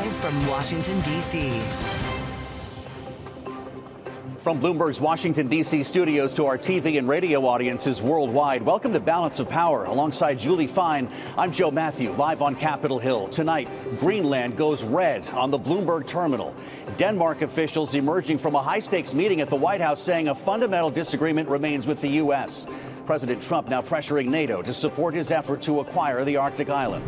Live from Washington, D.C. From Bloomberg's Washington, D.C. studios to our TV and radio audiences worldwide, welcome to Balance of Power. Alongside Julie Fine, I'm Joe Matthew, live on Capitol Hill. Tonight, Greenland goes red on the Bloomberg terminal. Denmark officials emerging from a high-stakes meeting at the White House saying a fundamental disagreement remains with the U.S. President Trump now pressuring NATO to support his effort to acquire the Arctic island.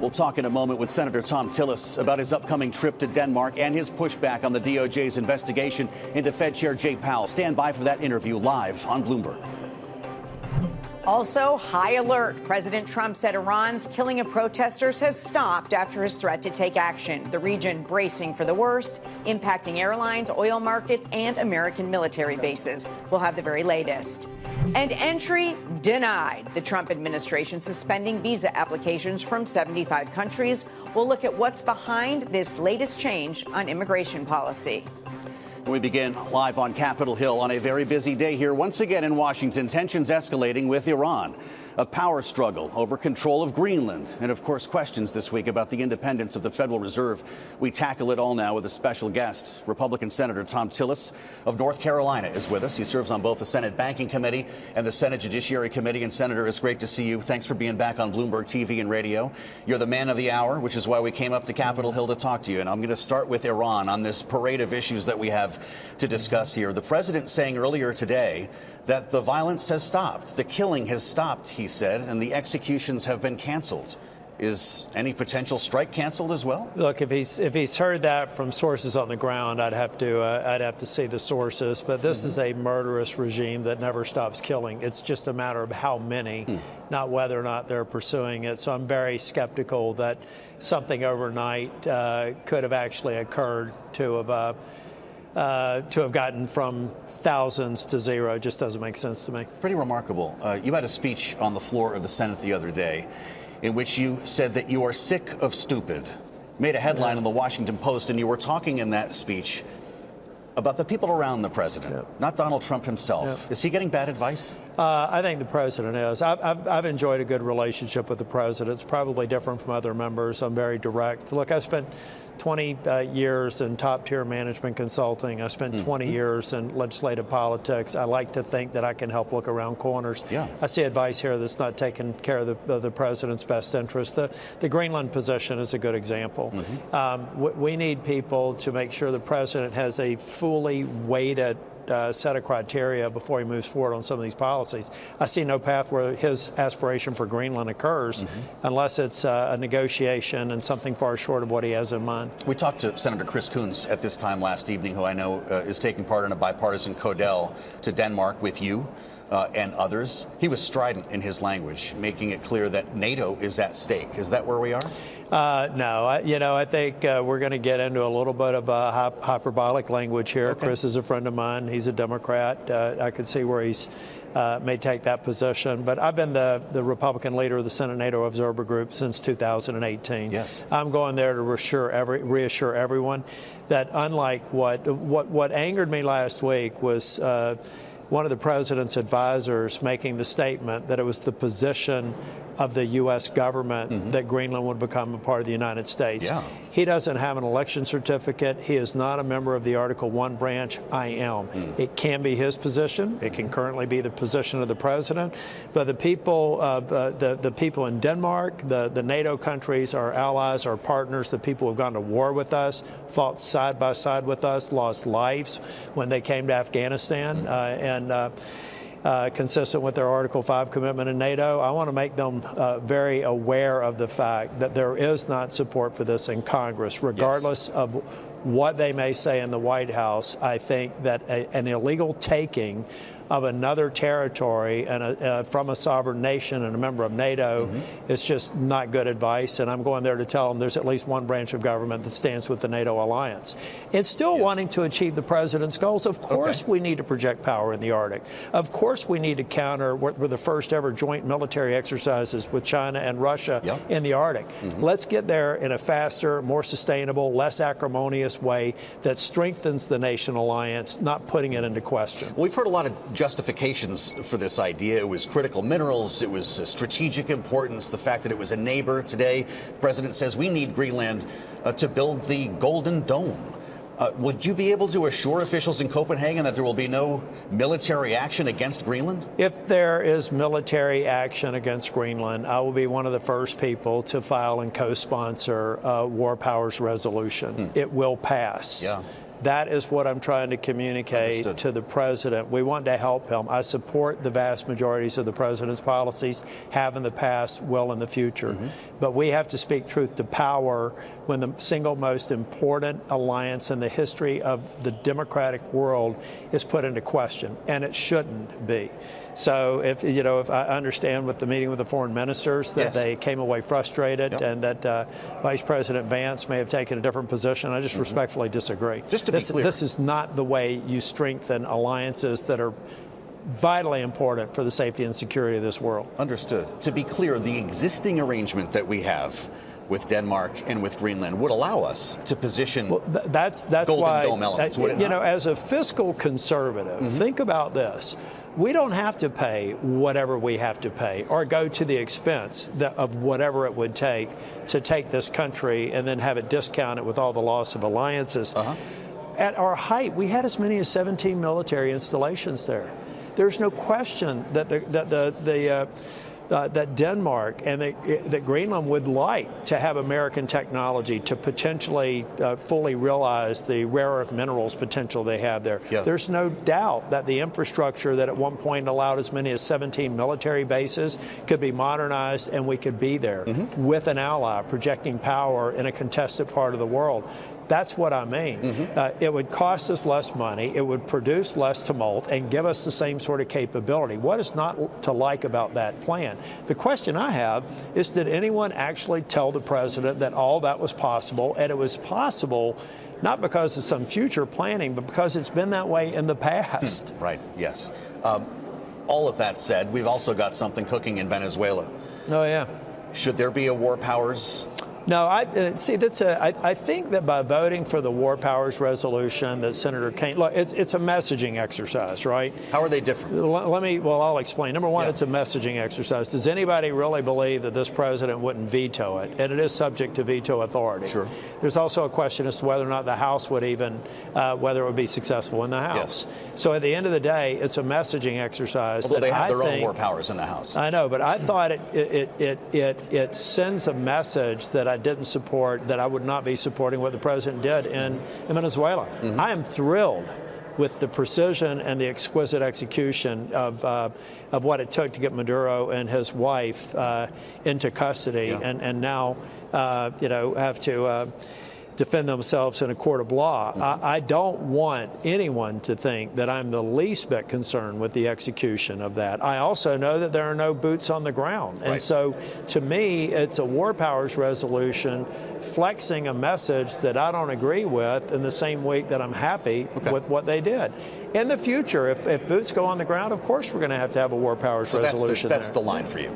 We'll talk in a moment with Senator Thom Tillis about his upcoming trip to Denmark and his pushback on the DOJ's investigation into Fed Chair Jay Powell. Stand by for that interview live on Bloomberg. Also, high alert. President Trump said Iran's killing of protesters has stopped after his threat to take action. The region bracing for the worst, impacting airlines, oil markets, and American military bases. We'll have the very latest. And entry denied. The Trump administration suspending visa applications from 75 countries. We'll look at what's behind this latest change on immigration policy. We begin live on Capitol Hill on a very busy day here. Once again in Washington, tensions escalating with Iran. A power struggle over control of Greenland. And, of course, questions this week about the independence of the Federal Reserve. We tackle it all now with a special guest. Republican Senator Thom Tillis of North Carolina is with us. He serves on both the Senate Banking Committee and the Senate Judiciary Committee. And, Senator, it's great to see you. Thanks for being back on Bloomberg TV and radio. You're the man of the hour, which is why we came up to Capitol Hill to talk to you. And I'm going to start with Iran on this parade of issues that we have to discuss here. The president saying earlier today that the violence has stopped. The killing has stopped, he said, and the executions have been canceled. Is any potential strike canceled as well? Look, if he's heard that from sources on the ground, I'd have to see the sources. But this is a murderous regime that never stops killing. It's just a matter of how many, not whether or not they're pursuing it. So I'm very skeptical that something overnight could have actually occurred to have gotten from thousands to zero. Just doesn't make sense to me. Pretty remarkable. You had a speech on the floor of the Senate the other day in which you said that you are sick of stupid. Made a headline in the Washington Post, and you were talking in that speech about the people around the president, not Donald Trump himself. Is he getting bad advice? I think the president is. I've enjoyed a good relationship with the president. It's probably different from other members. I'm very direct. Look, I spent 20 years in top-tier management consulting. I spent 20 years in legislative politics. I like to think that I can help look around corners. I see advice here that's not taking care of the president's best interest. The Greenland position is a good example. We need people to make sure the president has a fully weighted set of criteria before he moves forward on some of these policies. I see no path where his aspiration for Greenland occurs unless it's a negotiation and something far short of what he has in mind. We talked to Senator Chris Coons at this time last evening, who I know is taking part in a bipartisan codel to Denmark with you and others. He was strident in his language, making it clear that NATO is at stake. Is that where we are? No, I think we're going to get into a little bit of hyperbolic language here. Chris is a friend of mine. He's a Democrat. I could see where he's may take that position. But I've been the Republican leader of the Senate NATO Observer Group since 2018. Yes. I'm going there to reassure everyone that unlike what angered me last week was one of the president's advisors making the statement that it was the position of the U.S. government that Greenland would become a part of the United States. He doesn't have an election certificate. He is not a member of the Article 1 branch. I am. It can be his position. It can currently be the position of the president. But the people, the people in Denmark, the NATO countries, our allies, our partners, the people who have gone to war with us, fought side by side with us, lost lives when they came to Afghanistan, consistent with their Article 5 commitment in NATO. I want to make them very aware of the fact that there is not support for this in Congress, regardless of what they may say in the White House. I think that an illegal taking of another territory and from a sovereign nation and a member of NATO is just not good advice. And I'm going there to tell them there's at least one branch of government that stands with the NATO alliance. It's still wanting to achieve the president's goals. Of course, we need to project power in the Arctic. Of course, we need to counter what were the first ever joint military exercises with China and Russia in the Arctic. Let's get there in a faster, more sustainable, less acrimonious serious way that strengthens the nation alliance, not putting it into question. We've heard a lot of justifications for this idea. It was critical minerals, it was strategic importance, the fact that it was a neighbor. Today, the president says we need Greenland to build the Golden Dome. Would you be able to assure officials in Copenhagen that there will be no military action against Greenland? If there is military action against Greenland, I will be one of the first people to file and co-sponsor a war powers resolution. It will pass. Yeah. That is what I'm trying to communicate to the president. We want to help him. I support the vast majorities of the president's policies, have in the past, will in the future. But we have to speak truth to power when the single most important alliance in the history of the democratic world is put into question, and it shouldn't be. So if I understand with the meeting with the foreign ministers that they came away frustrated and that Vice President Vance may have taken a different position, I just respectfully disagree. Just to be clear, this is not the way you strengthen alliances that are vitally important for the safety and security of this world. Understood. To be clear, the existing arrangement that we have with Denmark and with Greenland would allow us to position that's Golden why, Dome elements, would it not? As a fiscal conservative, think about this. We don't have to pay whatever we have to pay or go to the expense of whatever it would take to take this country and then have it discounted with all the loss of alliances. At our height, we had as many as 17 military installations there. There's no question that that Denmark and that Greenland would like to have American technology to potentially fully realize the rare earth minerals potential they have there. There's no doubt that the infrastructure that at one point allowed as many as 17 military bases could be modernized, and we could be there with an ally projecting power in a contested part of the world. That's what I mean. It would cost us less money, it would produce less tumult, and give us the same sort of capability. What is not to like about that plan? The question I have is, did anyone actually tell the president that all that was possible, and it was possible not because of some future planning, but because it's been that way in the past? Right, yes. All of that said, we've also got something cooking in Venezuela. Oh, yeah. Should there be a war powers? No, I think that by voting for the war powers resolution that Senator Kane, look, it's a messaging exercise, right? How are they different? I'll explain. Number one, it's a messaging exercise. Does anybody really believe that this president wouldn't veto it? And it is subject to veto authority. Sure. There's also a question as to whether or not the House would even, whether it would be successful in the House. So at the end of the day, it's a messaging exercise. Although they have their own war powers in the House. I know, but I thought it sends a message that I didn't support, that I would not be supporting what the president did in Venezuela. I am thrilled with the precision and the exquisite execution of what it took to get Maduro and his wife into custody, and now have to defend themselves in a court of law. I don't want anyone to think that I'm the least bit concerned with the execution of that. I also know that there are no boots on the ground. And so to me, it's a war powers resolution flexing a message that I don't agree with in the same week that I'm happy with what they did. In the future, if boots go on the ground, of course we're going to have a war powers resolution. That's the line for you.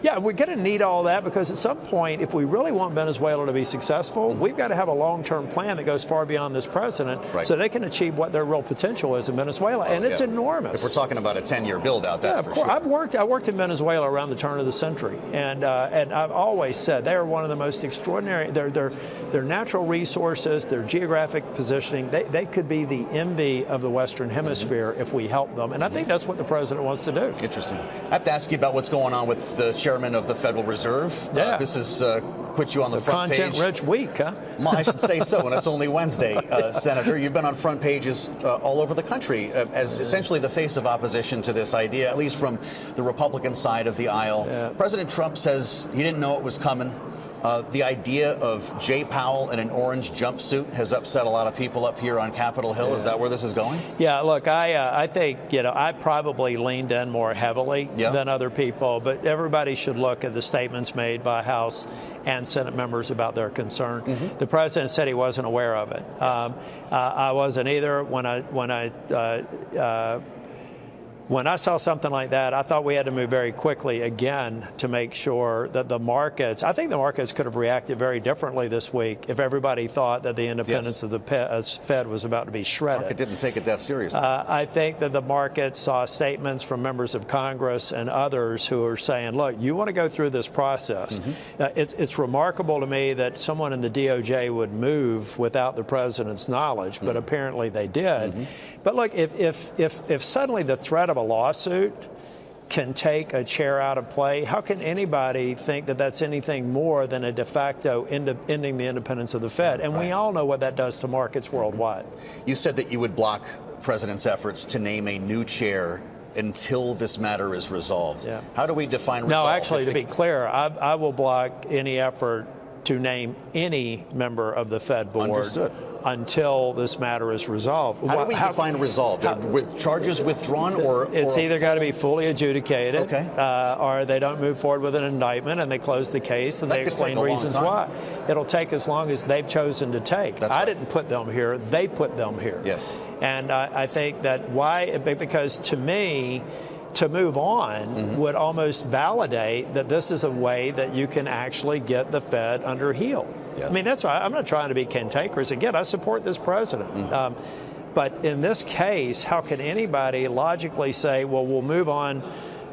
Yeah, we're going to need all that, because at some point, if we really want Venezuela to be successful, we've got to have a long-term plan that goes far beyond this president, so they can achieve what their real potential is in Venezuela, and it's enormous. If we're talking about a 10-year build-out, that's for sure. I worked in Venezuela around the turn of the century, and I've always said they are one of the most extraordinary. Their natural resources, their geographic positioning, they could be the envy of the Western Hemisphere if we help them, and I think that's what the president wants to do. Interesting. I have to ask you about what's going on with the chairman of the Federal Reserve. This has put you on the front page. Content-rich week, huh? Well, I should say so, and it's only Wednesday, Senator. You've been on front pages all over the country as essentially the face of opposition to this idea, at least from the Republican side of the aisle. President Trump says he didn't know it was coming. The idea of Jay Powell in an orange jumpsuit has upset a lot of people up here on Capitol Hill. Is that where this is going? Yeah, look, I think, I probably leaned in more heavily than other people, but everybody should look at the statements made by House and Senate members about their concern. The president said he wasn't aware of it. I wasn't either. When I When I saw something like that, I thought we had to move very quickly again to make sure that the markets, I think the markets could have reacted very differently this week if everybody thought that the independence of the Fed was about to be shredded. The market didn't take it that seriously. I think that the market saw statements from members of Congress and others who are saying, look, you want to go through this process. It's remarkable to me that someone in the DOJ would move without the president's knowledge, but apparently they did. But look, if suddenly the threat of a lawsuit can take a chair out of play, how can anybody think that that's anything more than a de facto ending the independence of the Fed? And we all know what that does to markets worldwide. You said that you would block the president's efforts to name a new chair until this matter is resolved. Yeah. How do we define resolve? No, actually, to be clear, I will block any effort to name any member of the Fed board. Understood. Until this matter is resolved. How do we define resolved? With charges withdrawn, or it's either got to be fully adjudicated, okay, or they don't move forward with an indictment and they close the case and they explain reasons why. It'll take as long as they've chosen to take. I didn't put them here; they put them here. Yes, and I think that because to me, to move on would almost validate that this is a way that you can actually get the Fed under heel. Yeah. I mean, that's why I'm not trying to be cantankerous. Again, I support this president. But in this case, how can anybody logically say, well, we'll move on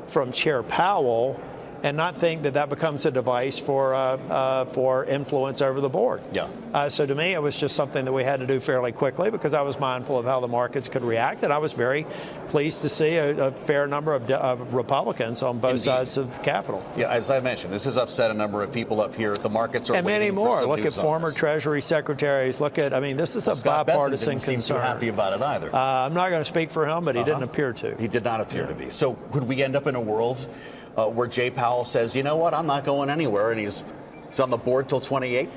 from Chair Powell and not think that that becomes a device for influence over the board? Yeah. So to me, it was just something that we had to do fairly quickly because I was mindful of how the markets could react, and I was very pleased to see a fair number of Republicans on both sides of Capitol. Yeah, as I mentioned, this has upset a number of people up here. The markets are and many waiting for more. some Look news at former Treasury secretaries. Look at, I mean, this is a bipartisan concern. Didn't seem too happy about it either. I'm not going to speak for him, but he didn't appear to. He did not appear to be. So could we end up in a world where Jay Powell says, you know what, I'm not going anywhere, and he's on the board till 28?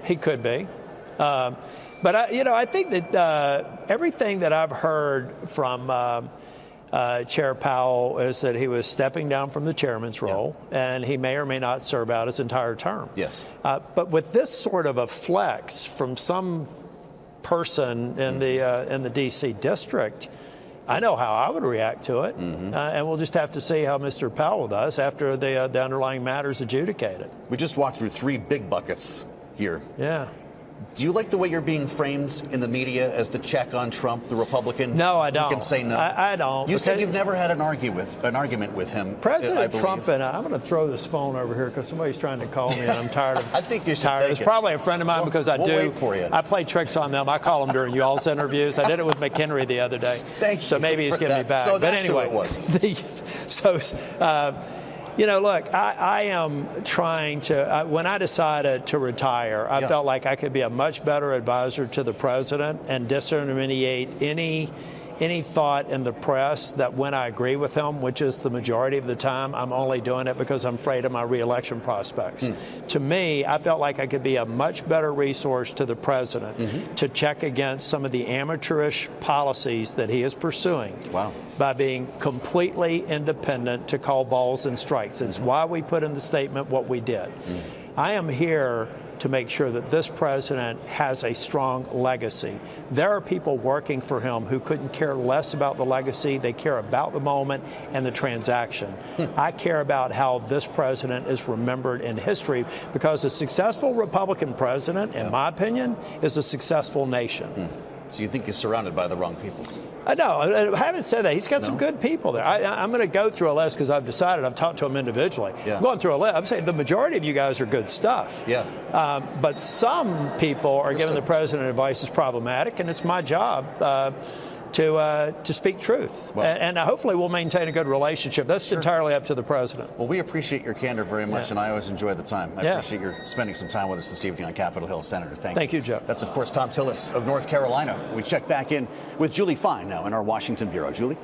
He could be. But, I think that everything that I've heard from Chair Powell is that he was stepping down from the chairman's role, and he may or may not serve out his entire term. Yes. But with this sort of a flex from some person in the D.C. district, I know how I would react to it, and we'll just have to see how Mr. Powell does after the underlying matter's adjudicated. We just walked through 3 big buckets here. Yeah. Do you like the way you're being framed in the media as the check on Trump, the Republican? No, I don't. You can say no. I don't. You said you've never had an argument with him. President Trump and I'm going to throw this phone over here because somebody's trying to call me and I'm tired of. I think you should take It's probably a friend of mine because I we'll do. Wait for you. I play tricks on them. I call them during y'all's interviews. I did it with McHenry the other day. Thank you. So maybe he's getting me back. So but that's anyway, who it was. Look, I am trying to, when I decided to retire, I felt like I could be a much better advisor to the president and disintermediate any thought in the press that when I agree with him, which is the majority of the time, I'm only doing it because I'm afraid of my reelection prospects. To me, I felt like I could be a much better resource to the president to check against some of the amateurish policies that he is pursuing by being completely independent to call balls and strikes. It's why we put in the statement what we did. I am here to make sure that this president has a strong legacy. There are people working for him who couldn't care less about the legacy. They care about the moment and the transaction. I care about how this president is remembered in history because a successful Republican president, in my opinion, is a successful nation. So you think you're surrounded by the wrong people? No, I haven't said that. He's got some good people there. I'm going to go through a list because I've decided. I've talked to him individually. I'm going through a list. I'm saying the majority of you guys are good stuff. But some people are giving the president advice is problematic, and it's my job to speak truth. And hopefully we'll maintain a good relationship. That's entirely up to the president. Well, we appreciate your candor very much, and I always enjoy the time. I appreciate your spending some time with us this evening on Capitol Hill, Senator. Thank you, Joe. That's, of course, Thom Tillis of North Carolina. We check back in with Julie Fine now in our Washington bureau. Julie?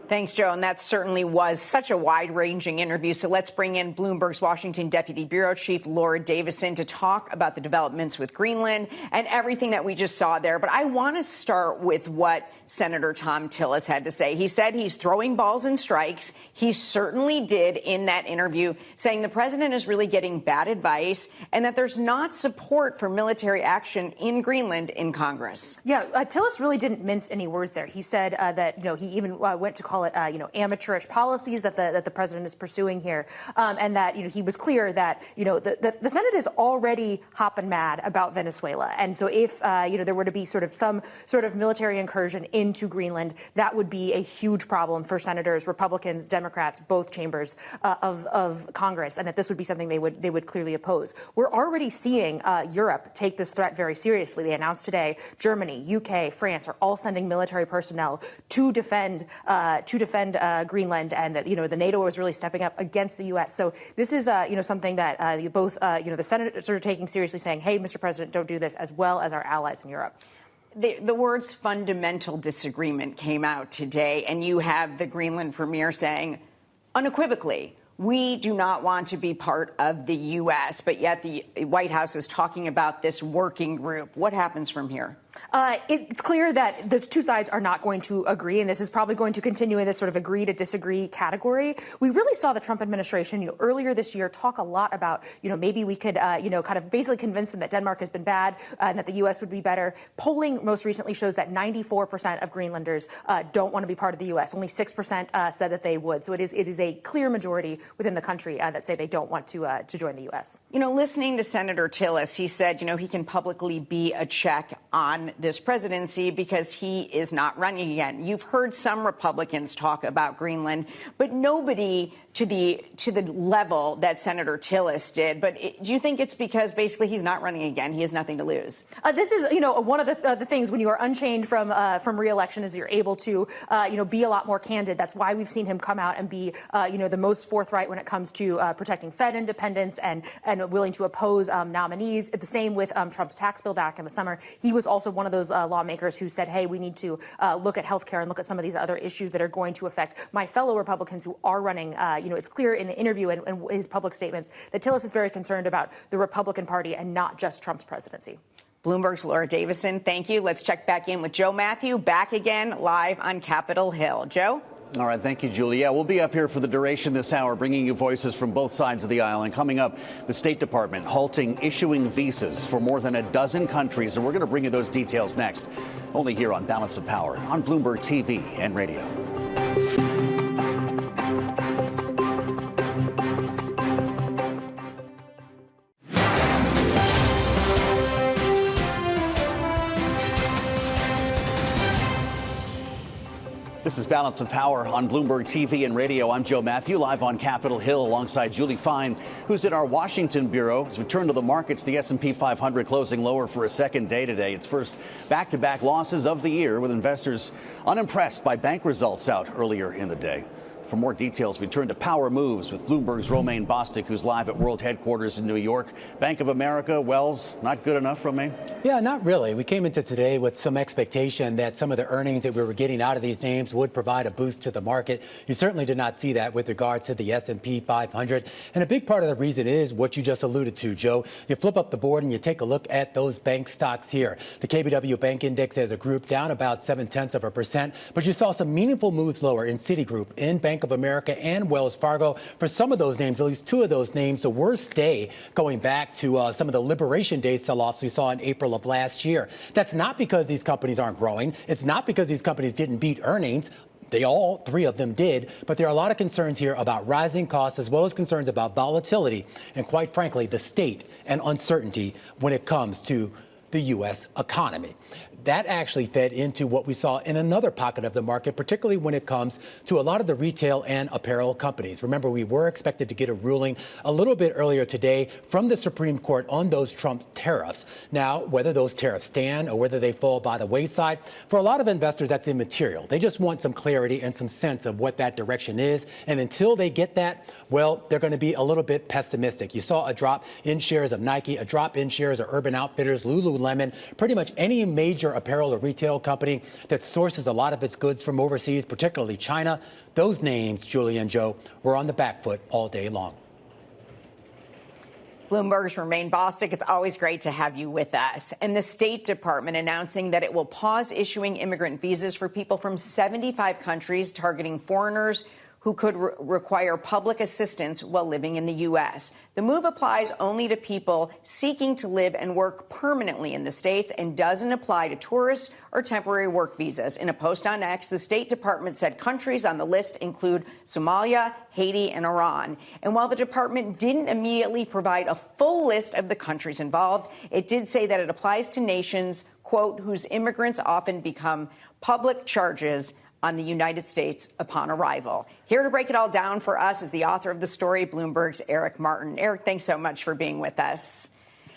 Thanks, Joe. And that certainly was such a wide-ranging interview. So let's bring in Bloomberg's Washington Deputy Bureau Chief Laura Davison to talk about the developments with Greenland and everything that we just saw there. But I want to start with what Senator Thom Tillis had to say. He said he's throwing balls and strikes. He certainly did in that interview, saying the president is really getting bad advice and that there's not support for military action in Greenland in Congress. Yeah, Tillis really didn't mince any words there. He said that, he even went to call call it, amateurish policies that the president is pursuing here, and that he was clear that the Senate is already hopping mad about Venezuela, and so if there were to be some sort of military incursion into Greenland, that would be a huge problem for senators, Republicans, Democrats, both chambers of Congress, and that this would be something they would clearly oppose. We're already seeing Europe take this threat very seriously. They announced today Germany, UK, France are all sending military personnel to defend Greenland, and that the NATO was really stepping up against the U.S. So this is something that both the senators are taking seriously, saying, "Hey, Mr. President, don't do this," as well as our allies in Europe. The words fundamental disagreement came out today, and you have the Greenland premier saying unequivocally, we do not want to be part of the U.S., but yet the White House is talking about this working group. What happens from here? It's clear that those two sides are not going to agree, and this is probably going to continue in this sort of agree to disagree category. We really saw the Trump administration, earlier this year talk a lot about, maybe we could, kind of basically convince them that Denmark has been bad and that the U.S. would be better. Polling most recently shows that 94% of Greenlanders don't want to be part of the U.S. Only 6% said that they would. So it is a clear majority within the country that say they don't want to join the U.S. Listening to Senator Tillis, he said, he can publicly be a check on this presidency because he is not running again. You've heard some Republicans talk about Greenland, but nobody to the level that Senator Tillis did. But do you think it's because basically he's not running again? He has nothing to lose. This is, one of the things when you are unchained from re-election is you're able to, be a lot more candid. That's why we've seen him come out and be, the most forthright when it comes to protecting Fed independence and willing to oppose nominees. The same with Trump's tax bill back in the summer. He was also one of those lawmakers who said, hey, we need to look at health care and look at some of these other issues that are going to affect my fellow Republicans who are running. It's clear in the interview and his public statements that Tillis is very concerned about the Republican Party and not just Trump's presidency. Bloomberg's Laura Davison, thank you. Let's check back in with Joe Matthew, back again live on Capitol Hill. Joe? All right. Thank you, Julie. Yeah, we'll be up here for the duration this hour, bringing you voices from both sides of the aisle. And coming up, the State Department halting issuing visas for more than a dozen countries. And we're going to bring you those details next, only here on Balance of Power on Bloomberg TV and radio. This is Balance of Power on Bloomberg TV and radio. I'm Joe Matthew, live on Capitol Hill alongside Julie Fine, who's at our Washington bureau. As we turn to the markets, the S&P 500 closing lower for a second day today. Its first back-to-back losses of the year, with investors unimpressed by bank results out earlier in the day. For more details, we turn to Power Moves with Bloomberg's Romaine Bostick, who's live at World Headquarters in New York. Bank of America, Wells, not good enough, Romaine? Yeah, not really. We came into today with some expectation that some of the earnings that we were getting out of these names would provide a boost to the market. You certainly did not see that with regards to the S&P 500. And a big part of the reason is what you just alluded to, Joe. You flip up the board and you take a look at those bank stocks here. The KBW Bank Index as a group down about 0.7%, but you saw some meaningful moves lower in Citigroup, in Bank of America, and Wells Fargo. For some of those names, at least two of those names, the worst day going back to some of the Liberation Day sell-offs we saw in April of last year. That's not because these companies aren't growing. It's not because these companies didn't beat earnings. All three of them did, but there are a lot of concerns here about rising costs as well as concerns about volatility and, quite frankly, the state and uncertainty when it comes to the U.S. economy. That actually fed into what we saw in another pocket of the market, particularly when it comes to a lot of the retail and apparel companies. Remember, we were expected to get a ruling a little bit earlier today from the Supreme Court on those Trump tariffs. Now, whether those tariffs stand or whether they fall by the wayside, for a lot of investors, that's immaterial. They just want some clarity and some sense of what that direction is. And until they get that, well, they're going to be a little bit pessimistic. You saw a drop in shares of Nike, a drop in shares of Urban Outfitters, Lululemon, pretty much any major apparel or retail company that sources a lot of its goods from overseas, particularly China. Those names, Julie and Joe, were on the back foot all day long. Bloomberg's Romaine Bostick, it's always great to have you with us. And the State Department announcing that it will pause issuing immigrant visas for people from 75 countries targeting foreigners who could require public assistance while living in the U.S. The move applies only to people seeking to live and work permanently in the states and doesn't apply to tourists or temporary work visas. In a post on X, the State Department said countries on the list include Somalia, Haiti, and Iran. And while the department didn't immediately provide a full list of the countries involved, it did say that it applies to nations, quote, whose immigrants often become public charges on the United States upon arrival. Here to break it all down for us is the author of the story, Bloomberg's Eric Martin. Eric, thanks so much for being with us.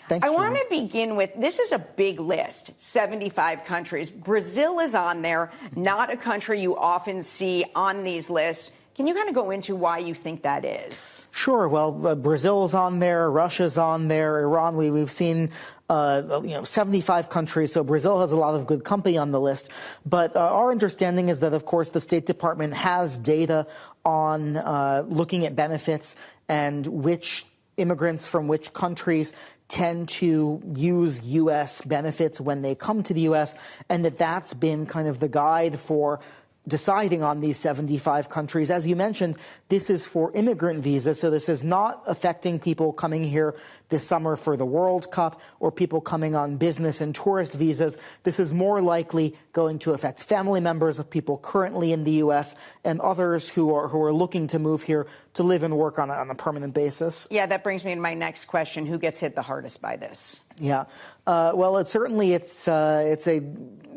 Thanks, I want to begin with, this is a big list, 75 countries. Brazil is on there, not a country you often see on these lists. Can you kind of go into why you think that is? Sure. Well, Brazil's on there, Russia's on there, Iran. We've seen 75 countries. So Brazil has a lot of good company on the list. But our understanding is that, of course, the State Department has data on looking at benefits and which immigrants from which countries tend to use U.S. benefits when they come to the U.S., and that's been kind of the guide for deciding on these 75 countries. As you mentioned, this is for immigrant visas, so this is not affecting people coming here this summer for the World Cup or people coming on business and tourist visas. This is more likely going to affect family members of people currently in the U.S. and others who are looking to move here to live and work on a permanent basis. Yeah, that brings me to my next question. Who gets hit the hardest by this? Yeah, well, it's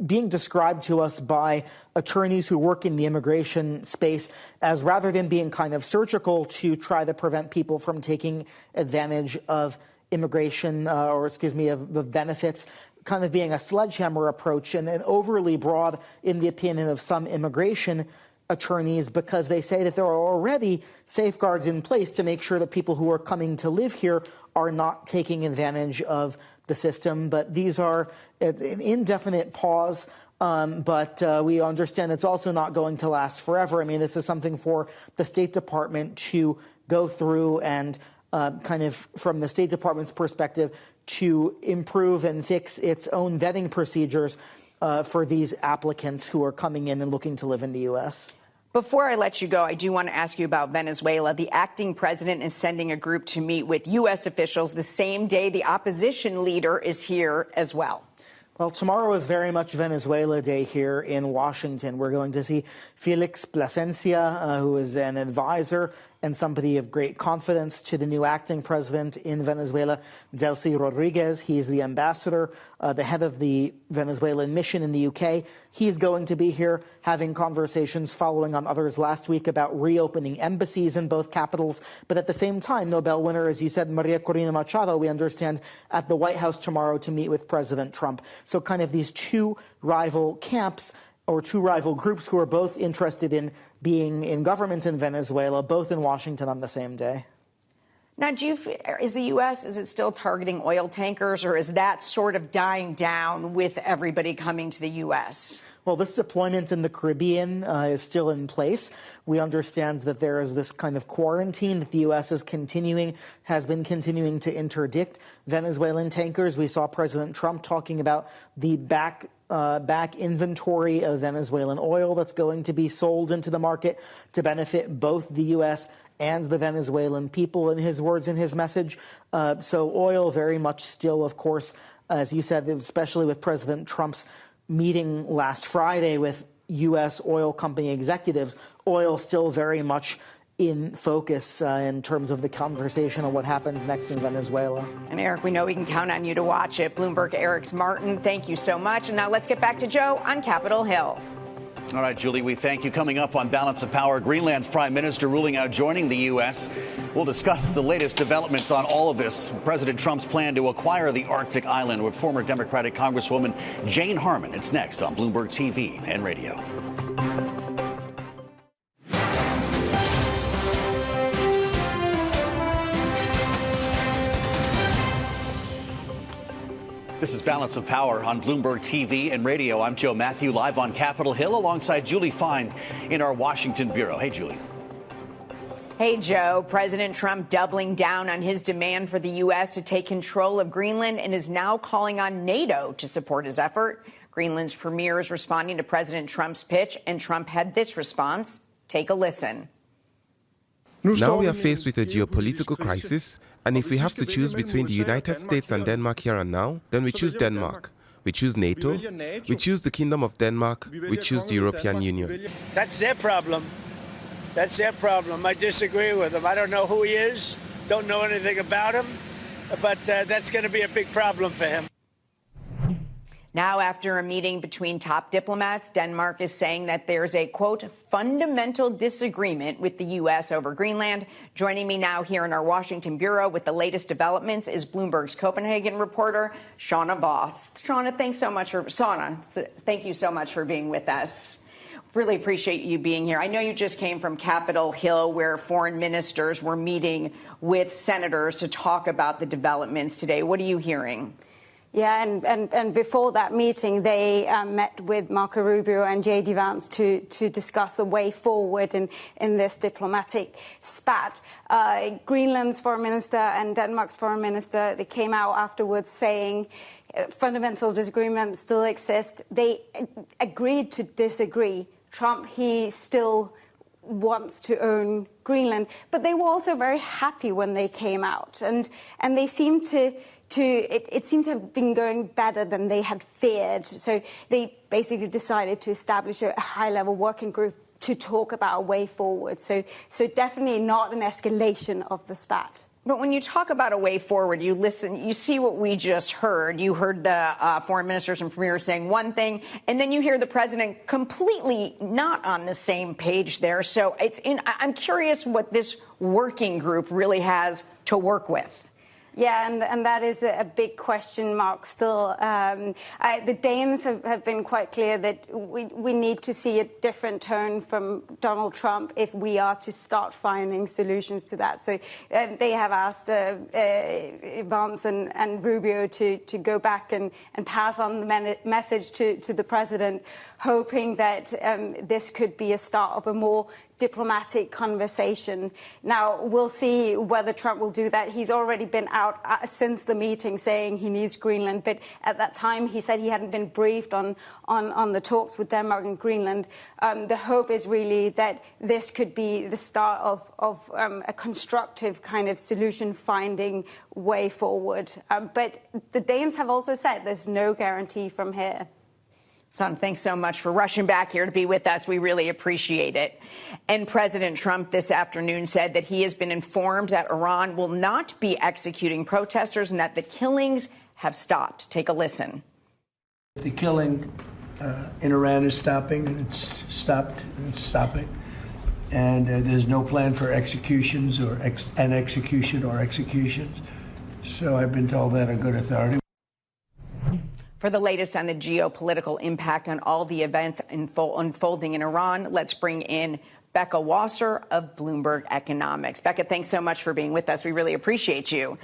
being described to us by attorneys who work in the immigration space as, rather than being kind of surgical to try to prevent people from taking advantage of immigration of the benefits, kind of being a sledgehammer approach and overly broad in the opinion of some immigration attorneys, because they say that there are already safeguards in place to make sure that people who are coming to live here are not taking advantage of the system. But these are an indefinite pause. But we understand it's also not going to last forever. I mean, this is something for the State Department to go through and kind of, from the State Department's perspective, to improve and fix its own vetting procedures for these applicants who are coming in and looking to live in the U.S. Before I let you go, I do want to ask you about Venezuela. The acting president is sending a group to meet with U.S. officials the same day the opposition leader is here as well. Well, tomorrow is very much Venezuela Day here in Washington. We're going to see Felix Plasencia, who is an advisor and somebody of great confidence to the new acting president in Venezuela, Delcy Rodriguez. He is the ambassador, the head of the Venezuelan mission in the UK. He's going to be here having conversations following on others last week about reopening embassies in both capitals. But at the same time, Nobel winner, as you said, Maria Corina Machado, we understand, at the White House tomorrow to meet with President Trump. So kind of these two rival camps, or two rival groups who are both interested in being in government in Venezuela, both in Washington on the same day. Now, is the U.S., is it still targeting oil tankers, or is that sort of dying down with everybody coming to the U.S.? Well, this deployment in the Caribbean is still in place. We understand that there is this kind of quarantine that the U.S. has been continuing to interdict Venezuelan tankers. We saw President Trump talking about the back inventory of Venezuelan oil that's going to be sold into the market to benefit both the U.S. and the Venezuelan people, in his words, in his message. So oil very much still, of course, as you said, especially with President Trump's meeting last Friday with U.S. oil company executives, oil still very much in focus in terms of the conversation on what happens next in Venezuela. And Eric, we know we can count on you to watch it. Bloomberg Eric's Martin, thank you so much. And now let's get back to Joe on Capitol Hill. All right, Julie, we thank you. Coming up on Balance of Power, Greenland's prime minister ruling out joining the U.S. We'll discuss the latest developments on all of this. President Trump's plan to acquire the Arctic island with former Democratic Congresswoman Jane Harman. It's next on Bloomberg TV and radio. This is Balance of Power on Bloomberg TV and radio. I'm Joe Matthew, live on Capitol Hill alongside Julie Fine in our Washington bureau. Hey, Julie. Hey, Joe. President Trump doubling down on his demand for the U.S. to take control of Greenland and is now calling on NATO to support his effort. Greenland's premier is responding to President Trump's pitch, and Trump had this response. Take a listen. Now we are faced with a geopolitical crisis, and if we have to choose between the United States and Denmark here and now, then we choose Denmark. We choose NATO, we choose the Kingdom of Denmark, we choose the European Union. That's their problem. That's their problem. I disagree with him. I don't know who he is, don't know anything about him, but that's going to be a big problem for him. Now, after a meeting between top diplomats, Denmark is saying that there's a, quote, fundamental disagreement with the U.S. over Greenland. Joining me now here in our Washington bureau with the latest developments is Bloomberg's Copenhagen reporter, Sanne Voss. Sanne, thank you so much for being with us. Really appreciate you being here. I know you just came from Capitol Hill, where foreign ministers were meeting with senators to talk about the developments today. What are you hearing? Yeah, and before that meeting, they met with Marco Rubio and J.D. Vance to discuss the way forward in this diplomatic spat. Greenland's foreign minister and Denmark's foreign minister, they came out afterwards saying fundamental disagreements still exist. They agreed to disagree. Trump, he still wants to own Greenland, but they were also very happy when they came out, and they seemed it seemed to have been going better than they had feared. So they basically decided to establish a high-level working group to talk about a way forward. So definitely not an escalation of the spat. But when you talk about a way forward, you listen, you see what we just heard. You heard the foreign ministers and premiers saying one thing, and then you hear the president completely not on the same page there. So I'm curious what this working group really has to work with. Yeah, and that is a big question mark still. The Danes have been quite clear that we need to see a different tone from Donald Trump if we are to start finding solutions to that. So they have asked Vance and Rubio to go back and pass on the message to the president, hoping that this could be a start of a more diplomatic conversation. Now, we'll see whether Trump will do that. He's already been out since the meeting saying he needs Greenland, but at that time he said he hadn't been briefed on the talks with Denmark and Greenland. The hope is really that this could be the start of a constructive kind of solution-finding way forward. But the Danes have also said there's no guarantee from here. Sanne, thanks so much for rushing back here to be with us. We really appreciate it. And President Trump this afternoon said that he has been informed that Iran will not be executing protesters and that the killings have stopped. Take a listen. The killing in Iran is stopping, and it's stopped, and it's stopping. And there's no plan for executions or an execution or executions. So I've been told that on good authority. For the latest on the geopolitical impact on all the events unfolding in Iran, let's bring in Becca Wasser of Bloomberg Economics. Becca, thanks so much for being with us. We really appreciate you.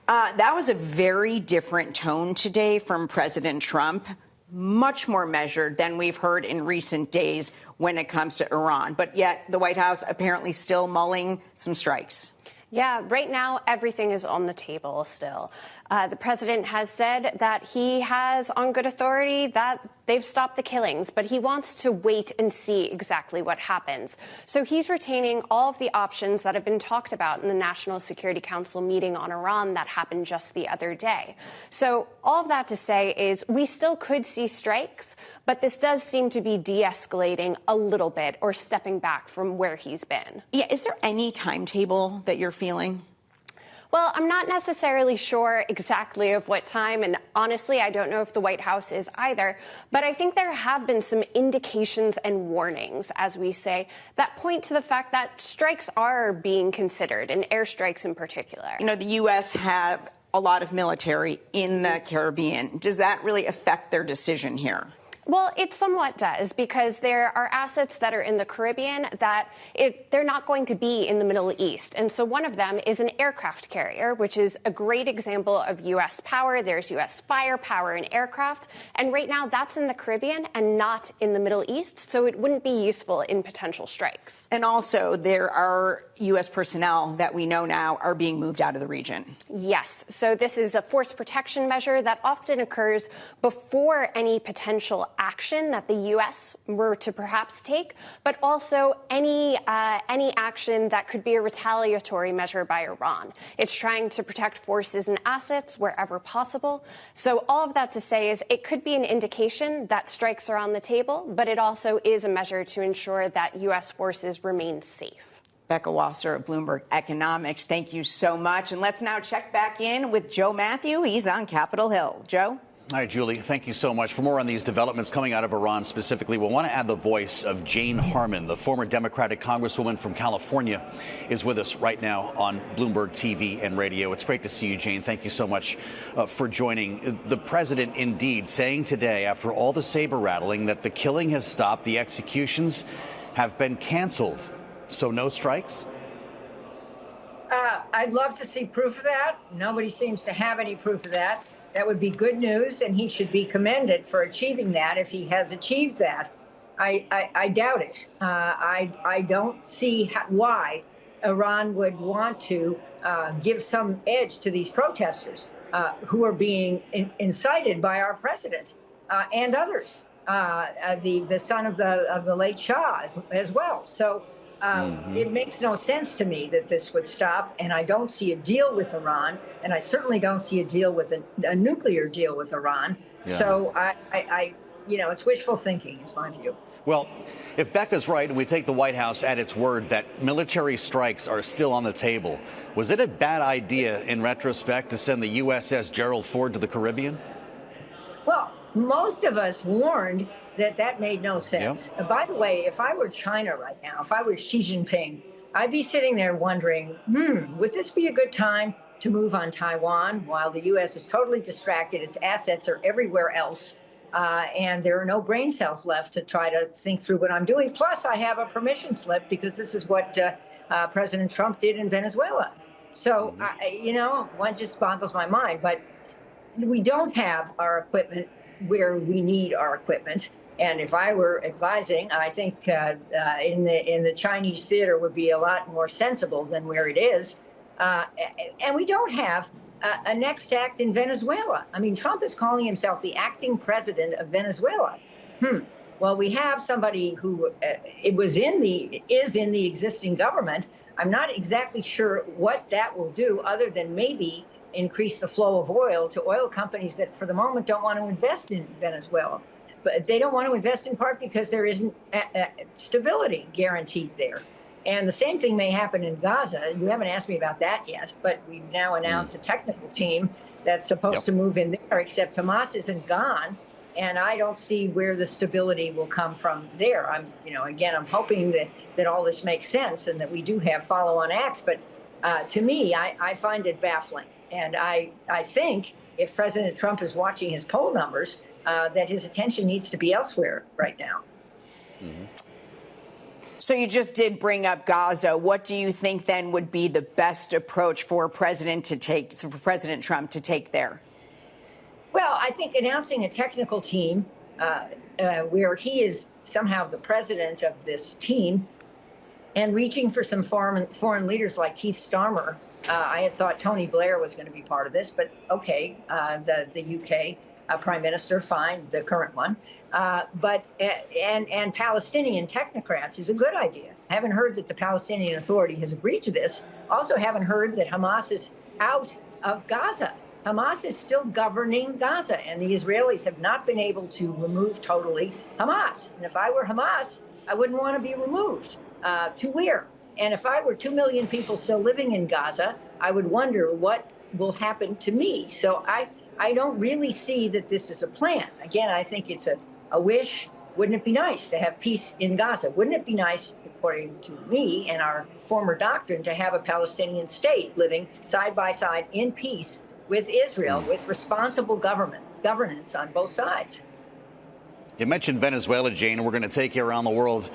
That was a very different tone today from President Trump, much more measured than we've heard in recent days when it comes to Iran. But yet the White House apparently still mulling some strikes. Yeah, right now, everything is on the table still. The president has said that he has on good authority that they've stopped the killings, but he wants to wait and see exactly what happens. So he's retaining all of the options that have been talked about in the National Security Council meeting on Iran that happened just the other day. So all of that to say is we still could see strikes, but this does seem to be de-escalating a little bit or stepping back from where he's been. Yeah, is there any timetable that you're feeling? Well, I'm not necessarily sure exactly of what time, and honestly, I don't know if the White House is either, but I think there have been some indications and warnings, as we say, that point to the fact that strikes are being considered, and airstrikes in particular. You know, the U.S. have a lot of military in the Caribbean. Does that really affect their decision here? Well, it somewhat does, because there are assets that are in the Caribbean that they're not going to be in the Middle East. And so one of them is an aircraft carrier, which is a great example of U.S. power. There's U.S. firepower in aircraft. And right now that's in the Caribbean and not in the Middle East. So it wouldn't be useful in potential strikes. And also there are U.S. personnel that we know now are being moved out of the region. Yes. So this is a force protection measure that often occurs before any potential action that the U.S. were to perhaps take, but also any action that could be a retaliatory measure by Iran. It's trying to protect forces and assets wherever possible. So all of that to say is it could be an indication that strikes are on the table, but it also is a measure to ensure that U.S. forces remain safe. Becca Wasser of Bloomberg Economics, thank you so much. And let's now check back in with Joe Matthew. He's on Capitol Hill. Joe? All right, Julie, thank you so much. For more on these developments coming out of Iran specifically, we'll want to add the voice of Jane Harman, the former Democratic Congresswoman from California, is with us right now on Bloomberg TV and radio. It's great to see you, Jane. Thank you so much for joining. The president indeed saying today, after all the saber rattling, that the killing has stopped, the executions have been canceled. So no strikes? I'd love to see proof of that. Nobody seems to have any proof of that. That would be good news, and he should be commended for achieving that if he has achieved that. I doubt it. I don't see why Iran would want to give some edge to these protesters who are being incited by our president and others, the son of the late Shah as well. So it makes no sense to me that this would stop, and I don't see a deal with Iran, and I certainly don't see a deal with a nuclear deal with Iran. Yeah. So I it's wishful thinking, is my view. Well, if Becca's right and we take the White House at its word that military strikes are still on the table, was it a bad idea in retrospect to send the USS Gerald Ford to the Caribbean? Well, most of us warned that made no sense. Yep. By the way, if I were China right now, if I were Xi Jinping, I'd be sitting there wondering, would this be a good time to move on Taiwan while the U.S. is totally distracted, its assets are everywhere else, and there are no brain cells left to try to think through what I'm doing. Plus, I have a permission slip because this is what President Trump did in Venezuela. So, one just boggles my mind. But we don't have our equipment where we need our equipment. And if I were advising, I think in the Chinese theater would be a lot more sensible than where it is. And we don't have a next act in Venezuela. I mean, Trump is calling himself the acting president of Venezuela. Well, we have somebody who is in the existing government. I'm not exactly sure what that will do, other than maybe increase the flow of oil to oil companies that, for the moment, don't want to invest in Venezuela. But they don't want to invest in part because there isn't stability guaranteed there. And the same thing may happen in Gaza. You haven't asked me about that yet, but we've now announced a technical team that's supposed to move in there, except Hamas isn't gone. And I don't see where the stability will come from there. I'm hoping that all this makes sense and that we do have follow-on acts. But to me, I find it baffling. And I think if President Trump is watching his poll numbers, that his attention needs to be elsewhere right now. So you just did bring up Gaza. What do you think then would be the best approach for President Trump to take there? Well, I think announcing a technical team where he is somehow the president of this team and reaching for some foreign leaders like Keith Starmer. I had thought Tony Blair was going to be part of this, but okay, the UK prime minister, fine, the current one. But Palestinian technocrats is a good idea. I haven't heard that the Palestinian Authority has agreed to this. Also haven't heard that Hamas is out of Gaza. Hamas is still governing Gaza, and the Israelis have not been able to remove totally Hamas. And if I were Hamas, I wouldn't want to be removed. To where? And if I were 2 million people still living in Gaza, I would wonder what will happen to me. So I don't really see that this is a plan. Again, I think it's a wish. Wouldn't it be nice to have peace in Gaza? Wouldn't it be nice, according to me and our former doctrine, to have a Palestinian state living side by side in peace with Israel, with responsible governance on both sides? You mentioned Venezuela, Jane, and we're going to take you around the world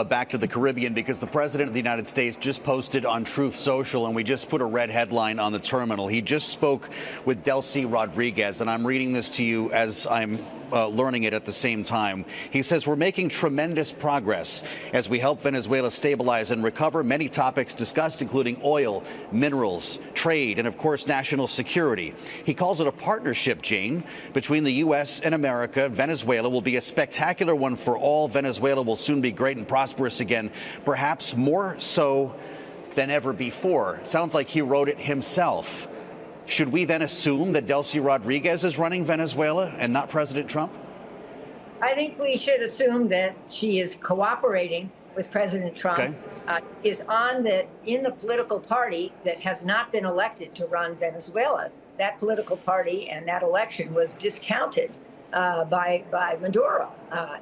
back to the Caribbean because the president of the United States just posted on Truth Social, and we just put a red headline on the terminal. He just spoke with Delcy Rodriguez, and I'm reading this to you as I'm learning it at the same time. He says we're making tremendous progress as we help Venezuela stabilize and recover. Many topics discussed, including oil, minerals, trade, and of course, national security. He calls it a partnership, Jane, between the U.S. and America. Venezuela will be a spectacular one for all. Venezuela will soon be great and prosperous again, perhaps more so than ever before. Sounds like he wrote it himself. Should we then assume that Delcy Rodriguez is running Venezuela and not President Trump? I think we should assume that she is cooperating with President Trump, is in the political party that has not been elected to run Venezuela. That political party and that election was discounted by Maduro.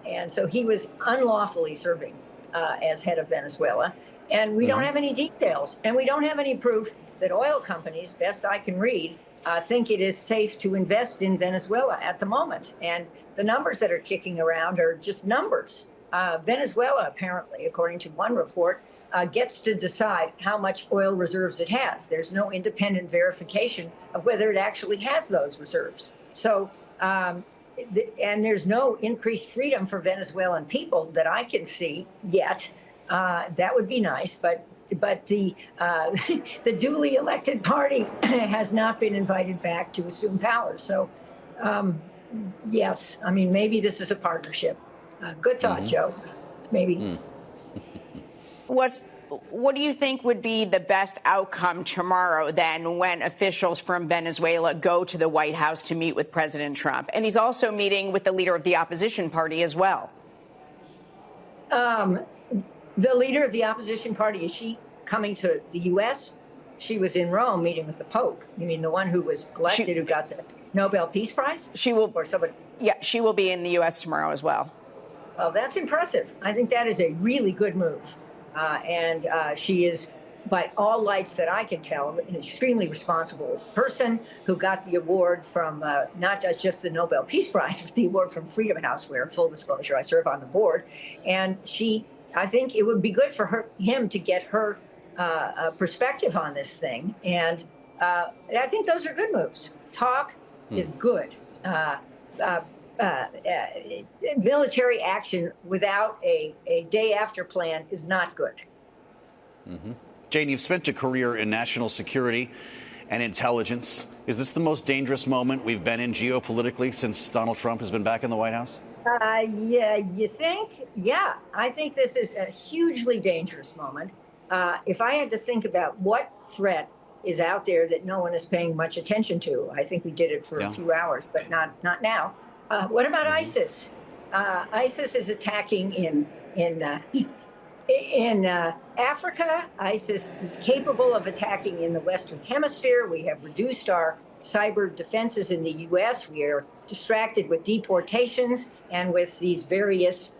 And so he was unlawfully serving as head of Venezuela. And we don't have any details, and we don't have any proof that oil companies, best I can read, think it is safe to invest in Venezuela at the moment. And the numbers that are kicking around are just numbers. Venezuela, apparently, according to one report, gets to decide how much oil reserves it has. There's no independent verification of whether it actually has those reserves. So, and there's no increased freedom for Venezuelan people that I can see yet. That would be nice, but the the duly elected party has not been invited back to assume power. So, yes, I mean, maybe this is a partnership. Good thought, Joe. Maybe. What do you think would be the best outcome tomorrow, then, when officials from Venezuela go to the White House to meet with President Trump? And he's also meeting with the leader of the opposition party as well. The leader of the opposition party, is she coming to the U.S.? She was in Rome meeting with the Pope. You mean the one who was elected, who got the Nobel Peace Prize? She will. Or somebody? Yeah, she will be in the U.S. tomorrow as well. Well, that's impressive. I think that is a really good move. And she is, by all lights that I can tell, an extremely responsible person who got the award from not just the Nobel Peace Prize, but the award from Freedom House, where, full disclosure, I serve on the board. And I think it would be good for him to get her perspective on this thing. And I think those are good moves. Talk is good. Military action without a day after plan is not good. Jane, you've spent a career in national security and intelligence. Is this the most dangerous moment we've been in geopolitically since Donald Trump has been back in the White House? Yeah, you think? Yeah, I think this is a hugely dangerous moment. If I had to think about what threat is out there that no one is paying much attention to, I think we did it for a few hours, but not now. What about ISIS? ISIS is attacking in Africa. ISIS is capable of attacking in the Western Hemisphere. We have reduced our cyber defenses in the U.S. We are distracted with deportations and with these various,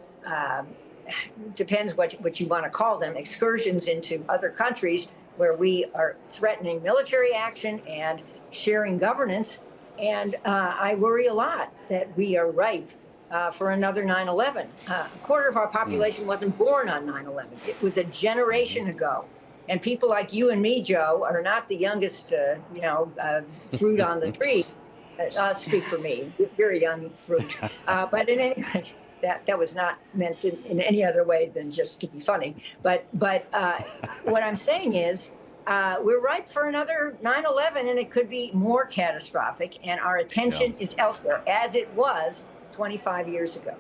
depends what you want to call them, excursions into other countries where we are threatening military action and sharing governance. And I worry a lot that we are ripe for another 9/11. A quarter of our population wasn't born on 9/11. It was a generation ago. And people like you and me, Joe, are not the youngest, fruit on the tree. Speak for me. Very young fruit. But in any case, that was not meant in any other way than just to be funny. But what I'm saying is we're ripe for another 9/11, and it could be more catastrophic. And our attention is elsewhere, as it was 25 years ago.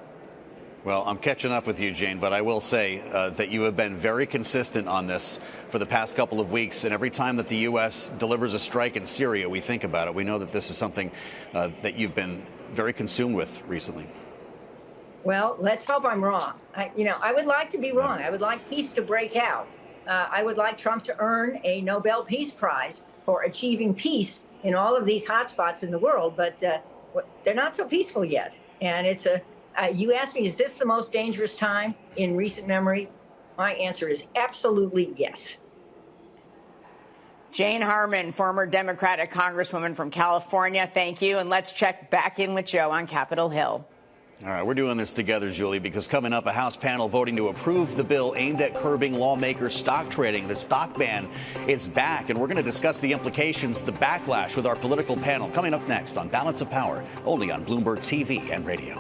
Well, I'm catching up with you, Jane, but I will say that you have been very consistent on this for the past couple of weeks. And every time that the U.S. delivers a strike in Syria, we think about it. We know that this is something that you've been very consumed with recently. Well, let's hope I'm wrong. I would like to be wrong. I would like peace to break out. I would like Trump to earn a Nobel Peace Prize for achieving peace in all of these hotspots in the world. But they're not so peaceful yet. And it's you asked me, is this the most dangerous time in recent memory? My answer is absolutely yes. Jane Harman, former Democratic Congresswoman from California, thank you. And let's check back in with Joe on Capitol Hill. All right, we're doing this together, Julie, because coming up, a House panel voting to approve the bill aimed at curbing lawmakers' stock trading. The stock ban is back, and we're going to discuss the implications, the backlash with our political panel. Coming up next on Balance of Power, only on Bloomberg TV and radio.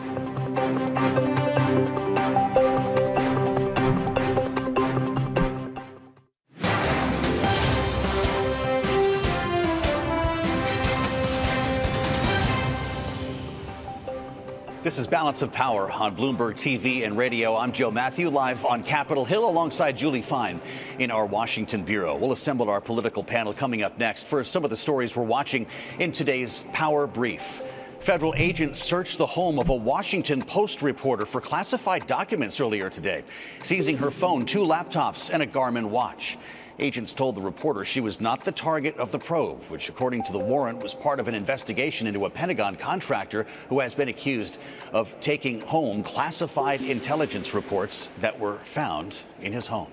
This is Balance of Power on Bloomberg TV and radio. I'm Joe Matthew, live on Capitol Hill alongside Julie Fine in our Washington bureau. We'll assemble our political panel coming up next for some of the stories we're watching in today's Power Brief. Federal agents searched the home of a Washington Post reporter for classified documents earlier today, seizing her phone, 2 laptops, and a Garmin watch. Agents told the reporter she was not the target of the probe, which, according to the warrant, was part of an investigation into a Pentagon contractor who has been accused of taking home classified intelligence reports that were found in his home.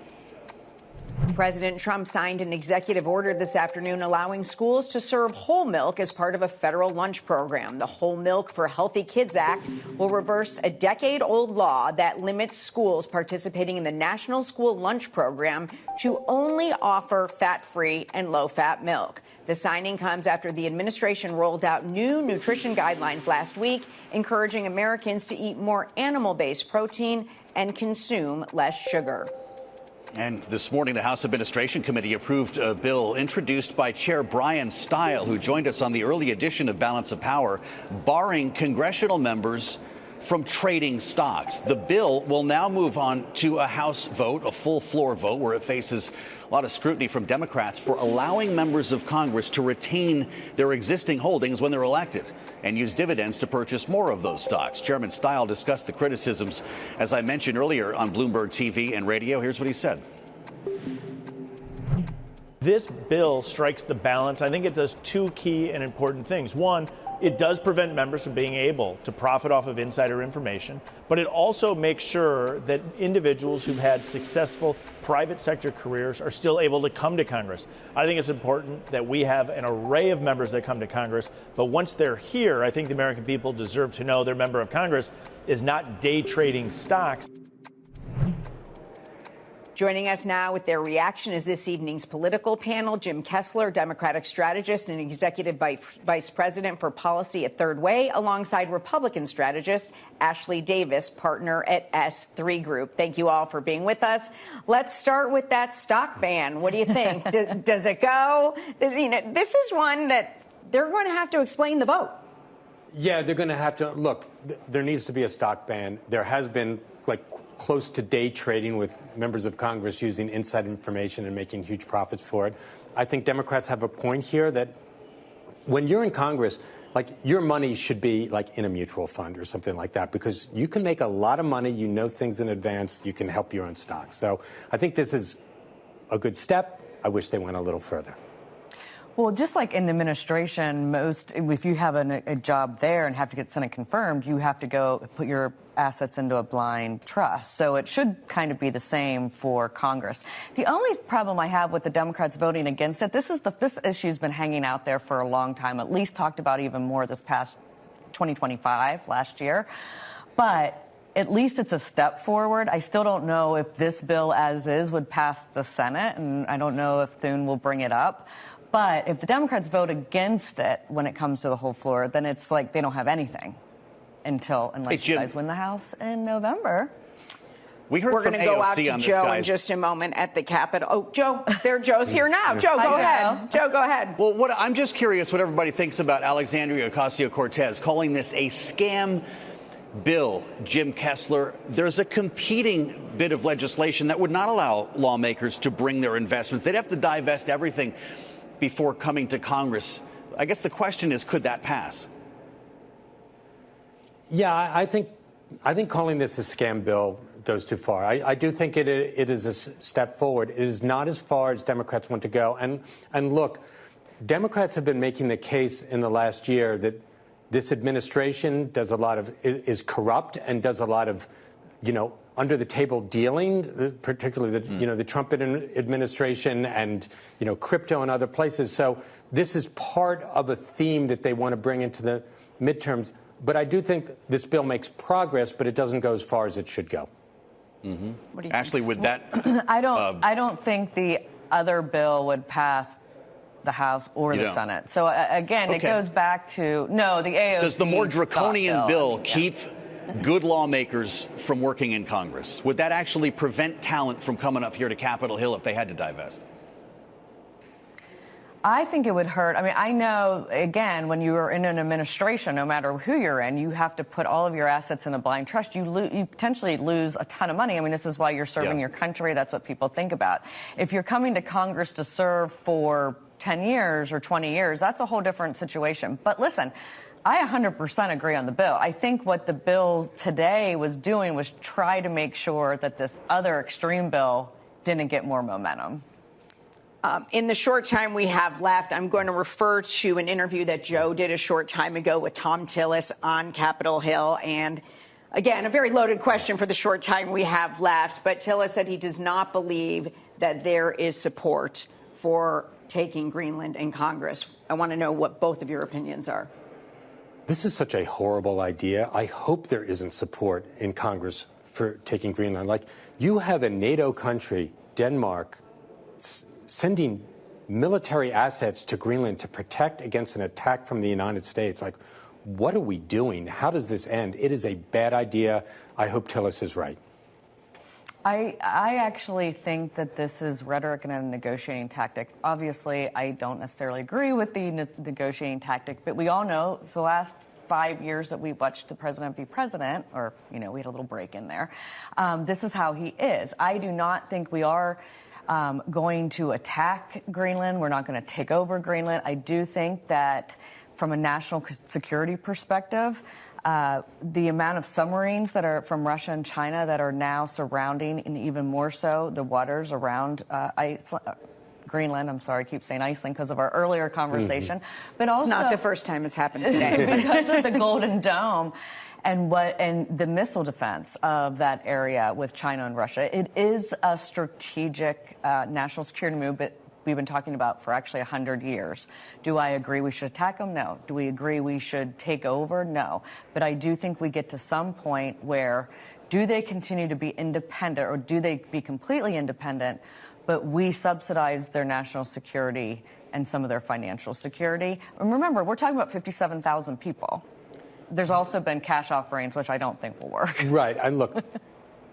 President Trump signed an executive order this afternoon allowing schools to serve whole milk as part of a federal lunch program. The Whole Milk for Healthy Kids Act will reverse a decade-old law that limits schools participating in the National School Lunch Program to only offer fat-free and low-fat milk. The signing comes after the administration rolled out new nutrition guidelines last week, encouraging Americans to eat more animal-based protein and consume less sugar. And this morning, the House Administration Committee approved a bill introduced by Chair Brian Stile, who joined us on the early edition of Balance of Power, barring congressional members from trading stocks. The bill will now move on to a House vote, a full floor vote, where it faces a lot of scrutiny from Democrats for allowing members of Congress to retain their existing holdings when they're elected and use dividends to purchase more of those stocks. Chairman Stile discussed the criticisms, as I mentioned earlier, on Bloomberg TV and radio. Here's what he said. This bill strikes the balance. I think it does 2 key and important things. One, it does prevent members from being able to profit off of insider information, but it also makes sure that individuals who've had successful private sector careers are still able to come to Congress. I think it's important that we have an array of members that come to Congress, but once they're here, I think the American people deserve to know their member of Congress is not day trading stocks. Joining us now with their reaction is this evening's political panel. Jim Kessler, Democratic strategist and Executive Vice President for Policy at Third Way, alongside Republican strategist Ashley Davis, partner at S3 Group. Thank you all for being with us. Let's start with that stock ban. What do you think? Does it go? This is one that they're going to have to explain the vote. Yeah, they're going to have to. Look, there needs to be a stock ban. There has been, close to day trading with members of Congress using inside information and making huge profits for it. I think Democrats have a point here that when you're in Congress, your money should be in a mutual fund or something like that, because you can make a lot of money, you know things in advance, you can help your own stock. So I think this is a good step. I wish they went a little further. Well, just like in the administration, if you have a job there and have to get Senate confirmed, you have to go put your assets into a blind trust. So it should kind of be the same for Congress. The only problem I have with the Democrats voting against it, this issue's been hanging out there for a long time, at least talked about even more this past 2025, last year. But at least it's a step forward. I still don't know if this bill as is would pass the Senate, and I don't know if Thune will bring it up. But if the Democrats vote against it when it comes to the whole floor, then it's like they don't have anything unless you guys win the House in November. We're going to go out to Joe in just a moment at the Capitol. Oh, Joe, Joe's here now. Joe, go ahead. Joe, go ahead. Well, I'm just curious what everybody thinks about Alexandria Ocasio-Cortez calling this a scam bill. Jim Kessler, there's a competing bit of legislation that would not allow lawmakers to bring their investments. They'd have to divest everything before coming to Congress. I guess the question is, could that pass? Yeah, I think calling this a scam bill goes too far. I do think it is a step forward. It is not as far as Democrats want to go. And look, Democrats have been making the case in the last year that this administration is corrupt and does a lot of, under the table dealing, particularly the Trump administration and, crypto and other places. So this is part of a theme that they want to bring into the midterms. But I do think this bill makes progress, but it doesn't go as far as it should go. Mm-hmm. Ashley, would that? I don't think the other bill would pass the House or the Senate. So again, it goes back to the AOC. Does the more draconian bill keep good lawmakers from working in Congress? Would that actually prevent talent from coming up here to Capitol Hill if they had to divest? I think it would hurt. I mean, I know, again, when you are in an administration, no matter who you're in, you have to put all of your assets in a blind trust. You potentially lose a ton of money. I mean, this is why you're serving your country. That's what people think about. If you're coming to Congress to serve for 10 years or 20 years, that's a whole different situation. But listen, I 100% agree on the bill. I think what the bill today was doing was try to make sure that this other extreme bill didn't get more momentum. In the short time we have left, I'm going to refer to an interview that Joe did a short time ago with Thom Tillis on Capitol Hill. And again, a very loaded question for the short time we have left. But Tillis said he does not believe that there is support for taking Greenland in Congress. I want to know what both of your opinions are. This is such a horrible idea. I hope there isn't support in Congress for taking Greenland. Like, you have a NATO country, Denmark, sending military assets to Greenland to protect against an attack from the United States. Like, what are we doing? How does this end? It is a bad idea. I hope Tillis is right. I actually think that this is rhetoric and a negotiating tactic. Obviously, I don't necessarily agree with the negotiating tactic, but we all know for the last 5 years that we've watched the president be president, or, we had a little break in there, this is how he is. I do not think we are going to attack Greenland. We're not going to take over Greenland. I do think that from a national security perspective, the amount of submarines that are from Russia and China that are now surrounding, and even more so, the waters around Greenland. I'm sorry, I keep saying Iceland because of our earlier conversation. But also, it's not the first time it's happened today. Because of the Golden Dome and the missile defense of that area with China and Russia. It is a strategic national security move, but we've been talking about for actually 100 years. Do I agree we should attack them? No. Do we agree we should take over? No. But I do think we get to some point where do they continue to be independent, or do they be completely independent, but we subsidize their national security and some of their financial security? And remember, we're talking about 57,000 people. There's also been cash offerings, which I don't think will work. Right. And look,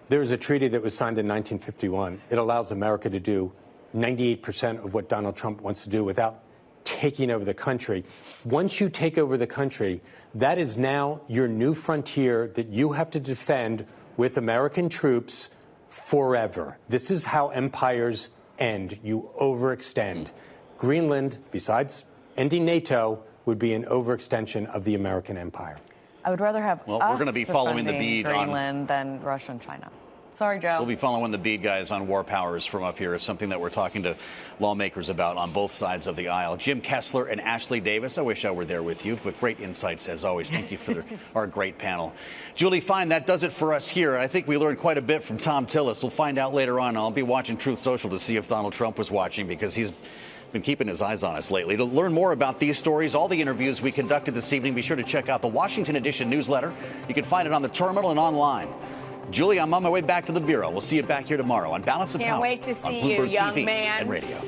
there was a treaty that was signed in 1951. It allows America to do 98% of what Donald Trump wants to do without taking over the country. Once you take over the country, that is now your new frontier that you have to defend with American troops forever. This is how empires end. You overextend. Greenland, besides ending NATO, would be an overextension of the American empire. I would rather have we're going to be following the bead Greenland than Russia and China. Sorry, Joe. We'll be following the bead, guys, on war powers from up here. It's something that we're talking to lawmakers about on both sides of the aisle. Jim Kessler and Ashley Davis, I wish I were there with you, but great insights as always. Thank you for our great panel. Julie, fine, that does it for us here. I think we learned quite a bit from Thom Tillis. We'll find out later on. I'll be watching Truth Social to see if Donald Trump was watching, because he's been keeping his eyes on us lately. To learn more about these stories, all the interviews we conducted this evening, be sure to check out the Washington Edition newsletter. You can find it on the terminal and online. Julie, I'm on my way back to the Bureau. We'll see you back here tomorrow on Balance of Power. Can't wait to see on you, Bloomberg young TV man. and radio.